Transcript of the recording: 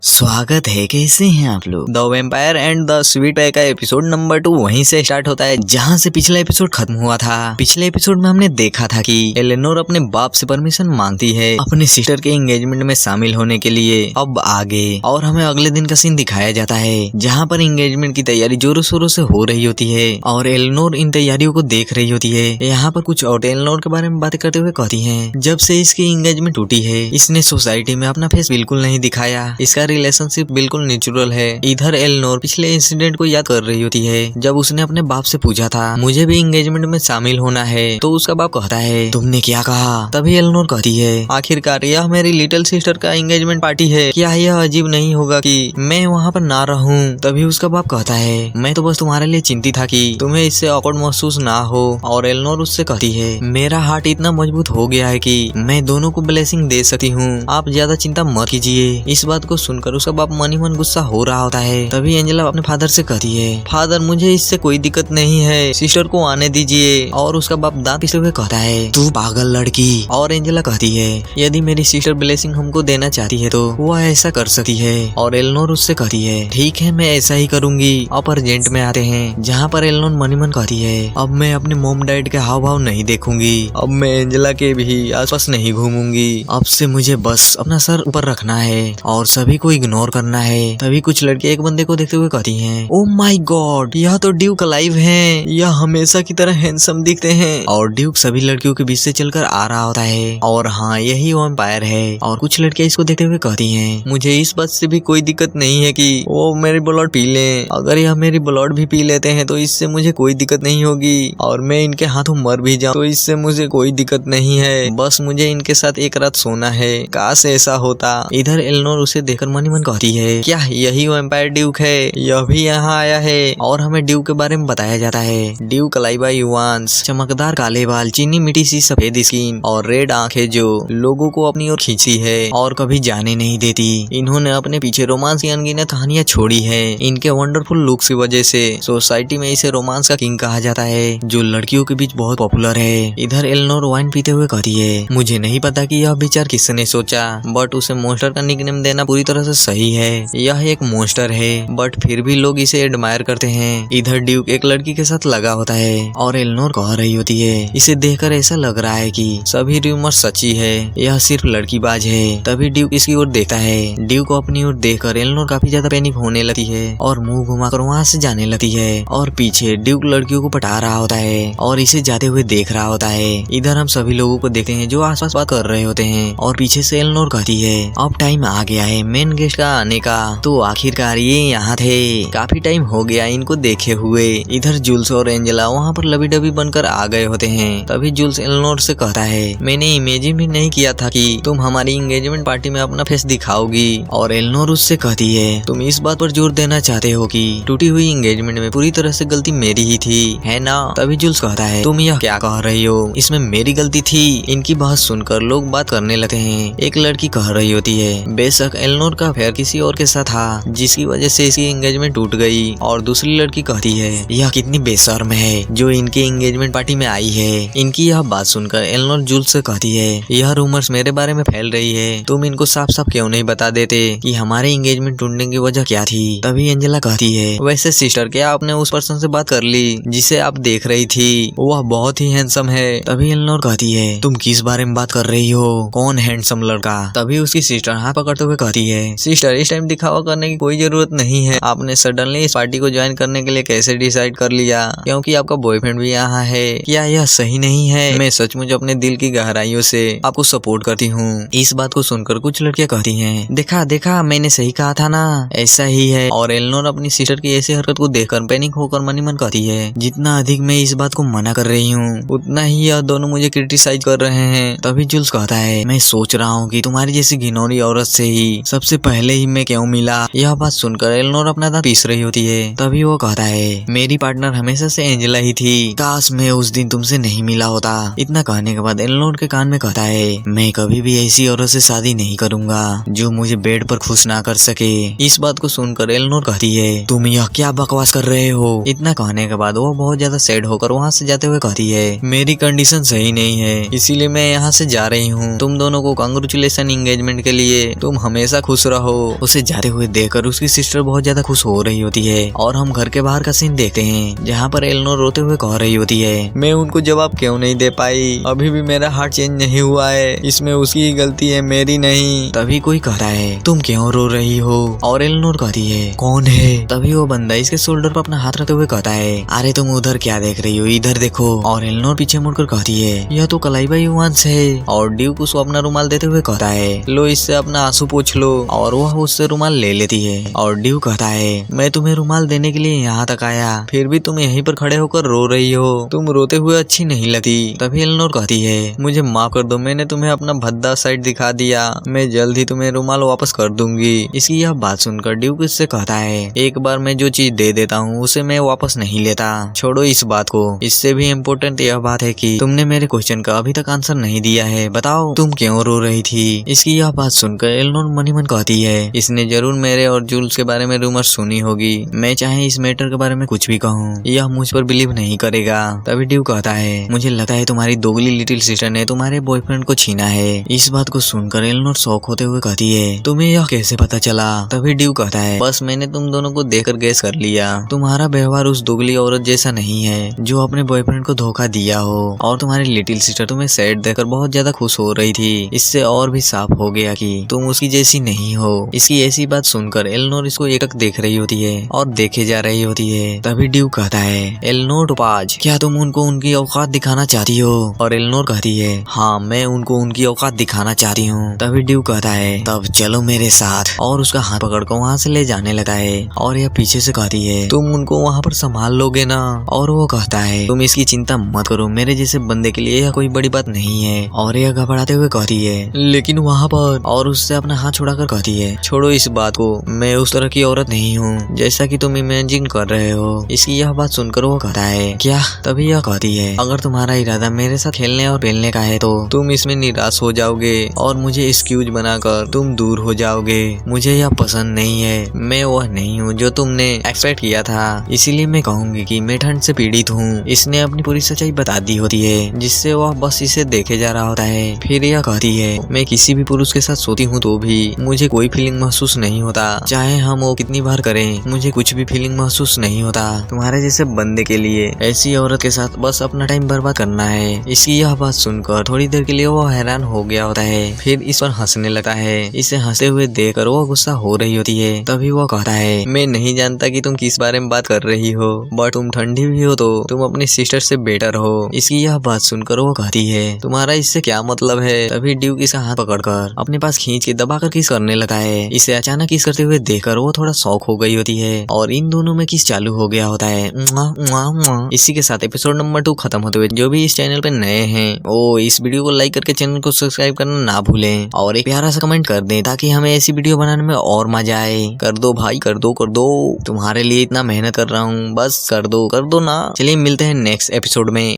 स्वागत है। कैसे हैं आप लोग। The vampire and the sweet pie का एपिसोड नंबर 2 वहीं से स्टार्ट होता है जहां से पिछला एपिसोड खत्म हुआ था। पिछले एपिसोड में हमने देखा था कि एलेनोर अपने बाप से परमिशन मांगती है अपने सिस्टर के एंगेजमेंट में शामिल होने के लिए। अब आगे और हमें अगले दिन का सीन दिखाया जाता है जहाँ पर एंगेजमेंट की तैयारी जोरों शोरों से हो रही होती है और एलेनोर इन तैयारियों को देख रही होती है। यहाँ पर कुछ और एलेनोर के बारे में बातें करते हुए कहती है जब से इसकी एंगेजमेंट टूटी है इसने सोसाइटी में अपना फेस बिल्कुल नहीं दिखाया, इसका रिलेशनशिप बिल्कुल नेचुरल है। इधर एलेनोर पिछले इंसिडेंट को याद कर रही होती है जब उसने अपने बाप से पूछा था मुझे भी एंगेजमेंट में शामिल होना है, तो उसका बाप कहता है तुमने क्या कहा। तभी एलेनोर कहती है आखिरकार यह मेरी लिटिल सिस्टर का एंगेजमेंट पार्टी है, क्या यह अजीब नहीं होगा कि मैं वहाँ पर ना रहूं। तभी उसका बाप कहता है मैं तो बस तुम्हारे लिए चिंतित था कि तुम्हें इससे ऑकवर्ड महसूस ना हो। और एलेनोर उससे कहती है मेरा हार्ट इतना मजबूत हो गया है कि मैं दोनों को ब्लेसिंग दे सकती हूँ, आप ज्यादा चिंता मत कीजिए। इस बात को सुनकर उसका बाप मन ही मन गुस्सा हो रहा होता है। तभी एंजेला अपने फादर से कहती है फादर मुझे इससे कोई दिक्कत नहीं है, सिस्टर को आने दीजिए। और उसका बाप दांत पिसते हुए कहता है तू पागल लड़की। और एंजेला कहती है यदि मेरी सिस्टर ब्लेसिंग हमको देना चाहती है तो वह ऐसा कर सकती है। और एलेनोर उससे कहती है ठीक है मैं ऐसा ही करूंगी। अब अर्जेंट में आते हैं जहाँ पर एलेनोर मन ही मन कहती है अब मैं अपने मॉम डैड के हाव भाव नहीं देखूंगी, अब मैं एंजेला के भी आसपास नहीं घूमूंगी, अब से मुझे बस अपना सर ऊपर रखना है और सभी को इग्नोर करना है। तभी कुछ लड़के एक बंदे को देखते हुए कहती हैं ओ माय गॉड यह तो ड्यूक अलाइव हैं, यह हमेशा की तरह हैंडसम दिखते हैं। और ड्यूक सभी लड़कियों के बीच से चलकर आ रहा होता है और हाँ यही वैम्पायर है। और कुछ लड़कियां इसको देखते हुए कहती हैं मुझे इस बात से भी कोई दिक्कत नहीं है कि वो मेरी ब्लड पी लें, अगर यह मेरी ब्लड भी पी लेते हैं तो इससे मुझे कोई दिक्कत नहीं होगी और मैं इनके हाथों मर भी जाऊं तो इससे मुझे कोई दिक्कत नहीं है, बस मुझे इनके साथ एक रात सोना है, काश ऐसा होता। इधर एलेनोर उसे देखकर मन ही मन कहती है क्या यही वैम्पायर ड्यूक है, यह भी यहाँ आया है। और हमें ड्यूक के बारे में बताया जाता है ड्यूक अलाइबा युवांस, चमकदार काले बाल, चीनी मिट्टी सी सफेद स्किन और रेड आंखें जो लोगों को अपनी ओर खींचती है और कभी जाने नहीं देती। इन्होंने अपने पीछे रोमांस की अनगिनत कहानियां छोड़ी है। इनके वंडरफुल लुक्स की वजह से सोसाइटी में इसे रोमांस का किंग कहा जाता है जो लड़कियों के बीच बहुत पॉपुलर है। इधर एलेनोर वाइन पीते हुए कहती है मुझे नहीं पता कि यह विचार किसने सोचा बट उसे मॉन्स्टर का निकनेम देना पूरी तरह से सही है। यह एक मॉन्स्टर है बट फिर भी लोग इसे एडमायर करते हैं। इधर ड्यूक एक लड़की के साथ लगा होता है और एलेनोर कह रही होती है इसे देखकर ऐसा लग रहा है कि सभी रूमर सच्ची है, यह सिर्फ लड़कीबाज है। तभी ड्यूक इसकी ओर देखता है। ड्यूक को अपनी ओर देखकर एलेनोर काफी ज्यादा पैनिक होने लगती है और मुंह घुमाकर वहाँ से जाने लगती है। और पीछे ड्यूक लड़कियों को पटा रहा होता है और इसे जाते हुए देख रहा होता है। इधर हम सभी लोगों को देखते हैं जो आसपास बात कर रहे होते हैं और पीछे से एलेनोर कहती है अब टाइम आ गया है मेन गेस्ट का आने का, तो आखिरकार ये यहाँ थे, काफी टाइम हो गया इनको देखे हुए। इधर जूल्स और एंजेला वहाँ पर लबी डबी बनकर आ गए होते हैं। तभी जूल्स एलेनोर से कहता है मैंने इमेजिन भी नहीं किया था कि तुम हमारी एंगेजमेंट पार्टी में अपना फेस दिखाओगी। और एलेनोर उससे कहती है तुम इस बात पर जोर देना चाहते हो कि टूटी हुई एंगेजमेंट में पूरी तरह से गलती मेरी ही थी, है ना। तभी जूल्स कहता है तुम यह क्या कह रही हो, इसमें मेरी गलती थी। इनकी बात सुनकर लोग बात करने लगते हैं। एक लड़की कह रही होती है बेशक एलेनोर का अफेयर किसी और के साथ था जिसकी वजह से इसकी एंगेजमेंट टूट गई। और दूसरी लड़की कहती है यह कितनी बेशर्म है जो इनकी एंगेजमेंट पार्टी में आई है। इनकी यह बात सुनकर एलेनोर जूल्स से कहती है यह रूमर्स मेरे बारे में फैल रही है, तुम इनको साफ साफ क्यों नहीं बता देते कि हमारे एंगेजमेंट टूटने की वजह क्या थी। तभी एंजेला कहती है वैसे सिस्टर क्या आपने उस पर्सन से बात कर ली जिसे आप देख रही थी, वह बहुत ही हैंडसम है। तभी एलेनोर कहती है तुम किस बारे में बात कर रही हो, कौन हैंडसम लड़का। तभी उसकी सिस्टर हाथ पकड़ते हुए कहती है सिस्टर इस टाइम दिखावा करने की कोई जरूरत नहीं है, आपने सडनली इस पार्टी को ज्वाइन करने के लिए कैसे डिसाइड कर लिया क्योंकि आपका बॉयफ्रेंड भी यहाँ है, क्या यह सही नहीं है। मैं सचमुच अपने दिल की गहराइयों से आपको सपोर्ट करती हूँ। इस बात को सुनकर कुछ लड़कियां कहती हैं देखा देखा मैंने सही कहा था ना, ऐसा ही है। और एलेनोर अपनी सिस्टर की ऐसी हरकत को देखकर पैनिक होकर मन ही मन कहती है जितना अधिक मैं इस बात को मना कर रही हूँ उतना ही यह दोनों मुझे क्रिटिसाइज कर रहे हैं। तभी जूल्स कहता है मैं सोच रहा हूँ कि तुम्हारी जैसी घिनौनी औरत से ही सबसे पहले ही मैं क्यों मिला। यह बात सुनकर एलेनोर अपना दांत पीस रही होती है। तभी वो कहता है मेरी पार्टनर हमेशा से एंजेला ही थी, काश मैं उस दिन तुमसे नहीं मिला होता। इतना कहने के बाद एलेनोर के कान में कहता है मैं कभी भी ऐसी औरत से शादी नहीं करूंगा जो मुझे बेड पर खुश ना कर सके। इस बात को सुनकर एलेनोर कहती है तुम यह क्या बकवास कर रहे हो। इतना कहने के बाद वो बहुत ज्यादा सैड होकर वहाँ से जाते हुए कहती है मेरी कंडीशन सही नहीं है इसीलिए मैं यहाँ से जा रही हूँ, तुम दोनों को कांग्रेचुलेशन एंगेजमेंट के लिए, तुम हमेशा खुश रहो। उसे जाते हुए देखकर उसकी सिस्टर बहुत ज्यादा खुश हो रही होती है और हम घर के बाहर का सीन देखते हैं जहाँ पर एलेनोर रोते हुए कह रही होती है, मैं उनको जवाब क्यों नहीं दे पाई, अभी भी मेरा हार्ट चेंज नहीं हुआ है, इसमें उसकी गलती है मेरी नहीं। तभी कोई कहता है तुम क्यों रो रही हो और एलेनोर कहती है कौन है। तभी वो बंदा इसके शोल्डर पर अपना हाथ रखते हुए कहता है अरे तुम उधर क्या देख रही हो, इधर देखो। और एलेनोर पीछे मुड़कर कहती है यह तो कलाइबा युवांश है। और ड्यूक उसको अपना रुमाल देते हुए कहता है लो इससे अपना आंसू पोंछ लो। और वह उससे रुमाल ले लेती है और ड्यूक कहता है मैं तुम्हें रुमाल देने के लिए यहाँ तक आया, फिर भी तुम यहीं पर खड़े होकर रो रही हो, तुम रोते हुए अच्छी नहीं लगती। तभी एलेनोर कहती है मुझे माफ कर दो, मैंने तुम्हें अपना भद्दा साइड दिखा दिया, मैं जल्द ही तुम्हें रुमाल वापस कर दूंगी। इसकी यह बात सुनकर ड्यूक इससे कहता है एक बार मैं जो चीज दे देता हूँ उसे मैं वापस नहीं लेता, छोड़ो इस बात को। इससे भी इम्पोर्टेंट यह बात है कि तुमने मेरे क्वेश्चन का अभी तक आंसर नहीं दिया है, बताओ तुम क्यों रो रही थी। इसकी यह बात सुनकर एलेनोर मनी मन कहती है इसने जरूर मेरे और जूल्स के बारे में रूमर सुनी होगी, मैं चाहे इस मैटर के बारे में कुछ भी कहूँ यह मुझ पर बिलीव नहीं करेगा। तभी ड्यूक कहता है मुझे लगता है तुम्हारी दोगली लिटिल सिस्टर ने तुम्हारे बॉयफ्रेंड को छीना है। इस बात को सुनकर एलेनोर शॉक होते हुए कहती है तुम्हें यह कैसे पता चला। तभी ड्यूक कहता है बस मैंने तुम दोनों को देखकर गेस कर लिया, तुम्हारा व्यवहार उस दोगली औरत जैसा नहीं है जो अपने बॉयफ्रेंड को धोखा दिया हो, और तुम्हारी लिटिल सिस्टर तुम्हें सैड देखकर बहुत ज्यादा खुश हो रही थी, इससे और भी साफ हो गया कि तुम उसकी जैसी नहीं हो। इसकी ऐसी बात सुनकर एलेनोर इसको एकटक देख रही होती है और देखे जा रही होती है। तभी ड्यूक कहता है एलेनोर टोपाज क्या तुम उनको उनकी औकात दिखाना चाहती हो। और एलेनोर कहती है हाँ मैं उनको उनकी औकात दिखाना चाहती हूँ। तभी ड्यूक कहता है तब चलो मेरे साथ, और उसका हाथ पकड़कर वहाँ से ले जाने लगा है। और यह पीछे से कहती है तुम उनको वहाँ पर संभाल लोगे ना। और वो कहता है तुम इसकी चिंता मत करो, मेरे जैसे बंदे के लिए यह कोई बड़ी बात नहीं है। और यह घबराते हुए कहती है लेकिन वहाँ पर, और उससे अपना हाथ छुड़ाकर कहती है छोड़ो इस बात को, मैं उस तरह की औरत नहीं हूँ जैसा कि तुम इमेजिन कर रहे हो। इसकी यह बात सुनकर वो कहता है क्या। तभी यह कहती है अगर तुम्हारा इरादा मेरे साथ खेलने और पेलने का है तो तुम इसमें निराश हो जाओगे और मुझे एक्सक्यूज बनाकर तुम दूर हो जाओगे, मुझे यह पसंद नहीं है, मैं वह नहीं हूँ जो तुमने एक्सपेक्ट किया था, इसीलिए मैं कहूंगी कि मैं ठंड से पीड़ित हूँ। इसने अपनी पूरी सच्चाई बता दी होती है जिससे वह बस इसे देखे जा रहा होता है। फिर यह कहती है मैं किसी भी पुरुष के साथ सोती हूँ तो भी मुझे कोई फीलिंग महसूस नहीं होता, चाहे हम वो कितनी बार करें मुझे कुछ भी फीलिंग महसूस नहीं होता। तुम्हारे जैसे बंदे के लिए ऐसी औरत के साथ बस अपना टाइम बर्बाद करना है। इसकी यह बात सुनकर थोड़ी देर के लिए वो हैरान हो गया होता है, फिर इस पर हंसने लगा है। इसे हंसते हुए देखकर वो गुस्सा हो रही होती है। तभी वो कहता है मैं नहीं जानता कि तुम किस बारे में बात कर रही हो, बट तुम ठंडी भी हो तो तुम अपनी सिस्टर से बेटर हो। इसकी यह बात सुनकर वो कहती है तुम्हारा इससे क्या मतलब है। तभी ड्यूक इसका हाथ पकड़कर अपने पास खींच के दबाकर किस करने लगा है। इसे अचानक किस करते हुए देखकर वो थोड़ा शॉक हो गई होती है और इन दोनों में किस चालू हो गया होता है। इसी के साथ एपिसोड नंबर 2 खत्म होते हुए जो भी इस चैनल पे नए हैं वो इस वीडियो को लाइक करके चैनल को सब्सक्राइब करना ना भूलें और एक प्यारा सा कमेंट कर दें ताकि हमें ऐसी वीडियो बनाने में और मजा आए। कर दो भाई, कर दो तुम्हारे लिए इतना मेहनत कर रहा हूँ, बस कर दो ना। चलिए मिलते हैं नेक्स्ट एपिसोड में।